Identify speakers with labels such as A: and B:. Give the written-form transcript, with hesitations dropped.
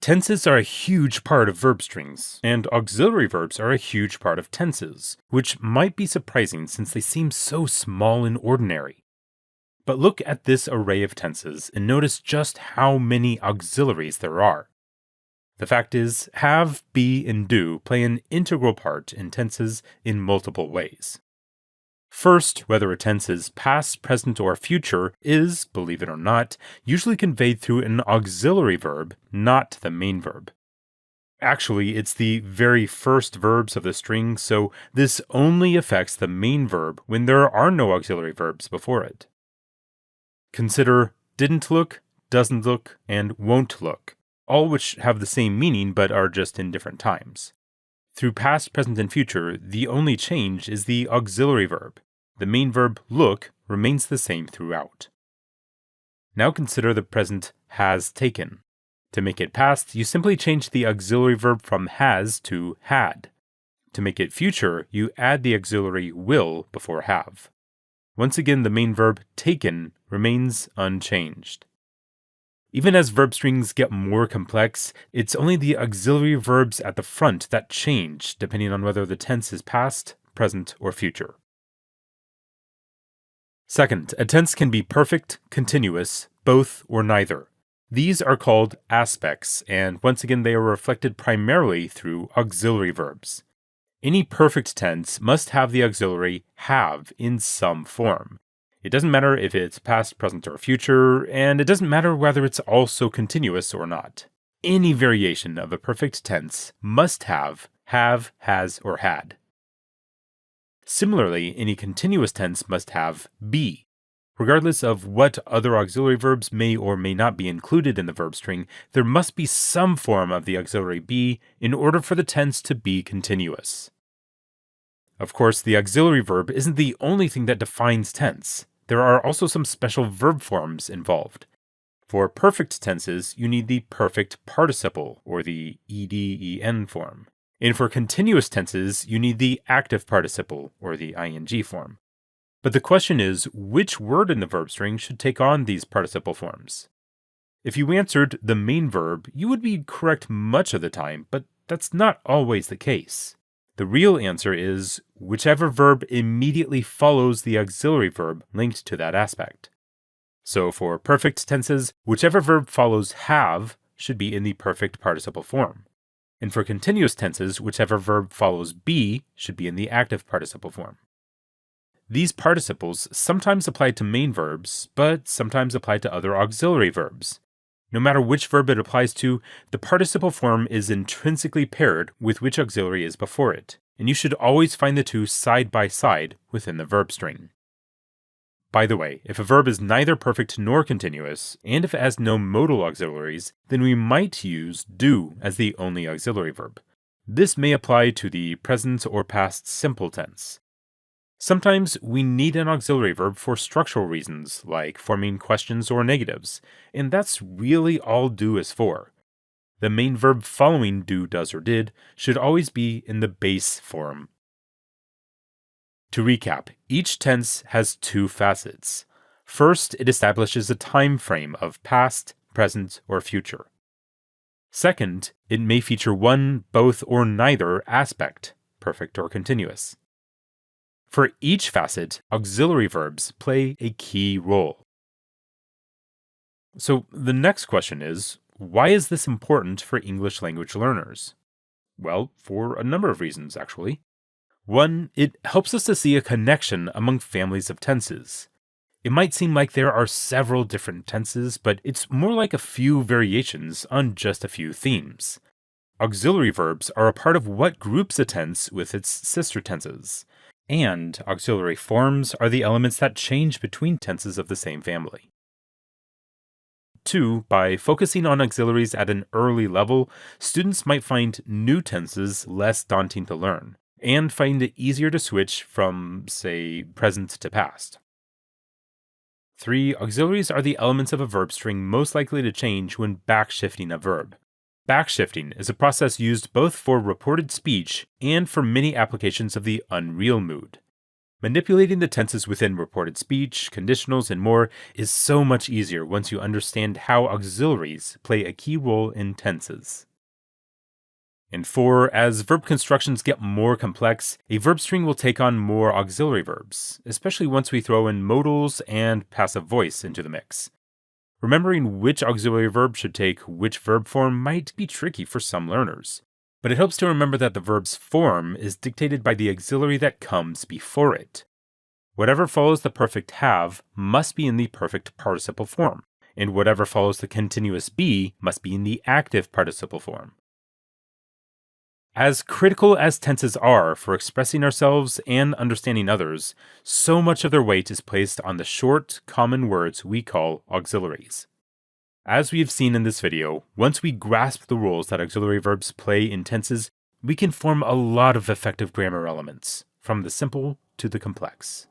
A: Tenses are a huge part of verb strings, and auxiliary verbs are a huge part of tenses, which might be surprising since they seem so small and ordinary. But look at this array of tenses and notice just how many auxiliaries there are. The fact is, have, be, and do play an integral part in tenses in multiple ways. First, whether a tense is past, present, or future is, believe it or not, usually conveyed through an auxiliary verb, not the main verb. Actually, it's the very first verbs of the string, so this only affects the main verb when there are no auxiliary verbs before it. Consider didn't look, doesn't look, and won't look, all which have the same meaning but are just in different times. Through past, present, and future, the only change is the auxiliary verb. The main verb look remains the same throughout. Now consider the present has taken. To make it past, you simply change the auxiliary verb from has to had. To make it future, you add the auxiliary will before have. Once again, the main verb taken remains unchanged. Even as verb strings get more complex, it's only the auxiliary verbs at the front that change depending on whether the tense is past, present, or future. Second, a tense can be perfect, continuous, both, or neither. These are called aspects, and once again they are reflected primarily through auxiliary verbs. Any perfect tense must have the auxiliary have in some form. It doesn't matter if it's past, present, or future, and it doesn't matter whether it's also continuous or not. Any variation of a perfect tense must have, has, or had. Similarly, any continuous tense must have be. Regardless of what other auxiliary verbs may or may not be included in the verb string, there must be some form of the auxiliary be in order for the tense to be continuous. Of course, the auxiliary verb isn't the only thing that defines tense. There are also some special verb forms involved. For perfect tenses, you need the perfect participle, or the ed-en form. And for continuous tenses, you need the active participle, or the ing form. But the question is, which word in the verb string should take on these participle forms? If you answered the main verb, you would be correct much of the time, but that's not always the case. The real answer is whichever verb immediately follows the auxiliary verb linked to that aspect. So for perfect tenses, whichever verb follows have should be in the perfect participle form. And for continuous tenses, whichever verb follows be should be in the active participle form. These participles sometimes apply to main verbs, but sometimes apply to other auxiliary verbs. No matter which verb it applies to, the participle form is intrinsically paired with which auxiliary is before it, and you should always find the two side by side within the verb string. By the way, if a verb is neither perfect nor continuous, and if it has no modal auxiliaries, then we might use do as the only auxiliary verb. This may apply to the present or past simple tense. Sometimes we need an auxiliary verb for structural reasons, like forming questions or negatives, and that's really all do is for. The main verb following do, does, or did should always be in the base form. To recap, each tense has two facets. First, it establishes a time frame of past, present, or future. Second, it may feature one, both, or neither aspect, perfect or continuous. For each facet, auxiliary verbs play a key role. So the next question is, why is this important for English language learners? Well, for a number of reasons, actually. One, it helps us to see a connection among families of tenses. It might seem like there are several different tenses, but it's more like a few variations on just a few themes. Auxiliary verbs are a part of what groups a tense with its sister tenses. And auxiliary forms are the elements that change between tenses of the same family. 2. By focusing on auxiliaries at an early level, students might find new tenses less daunting to learn, and find it easier to switch from, say, present to past. 3. Auxiliaries are the elements of a verb string most likely to change when backshifting a verb. Backshifting is a process used both for reported speech and for many applications of the unreal mood. Manipulating the tenses within reported speech, conditionals, and more is so much easier once you understand how auxiliaries play a key role in tenses. And 4, as verb constructions get more complex, a verb string will take on more auxiliary verbs, especially once we throw in modals and passive voice into the mix. Remembering which auxiliary verb should take which verb form might be tricky for some learners, but it helps to remember that the verb's form is dictated by the auxiliary that comes before it. Whatever follows the perfect have must be in the perfect participle form, and whatever follows the continuous be must be in the active participle form. As critical as tenses are for expressing ourselves and understanding others, so much of their weight is placed on the short, common words we call auxiliaries. As we've seen in this video, once we grasp the roles that auxiliary verbs play in tenses, we can form a lot of effective grammar elements, from the simple to the complex.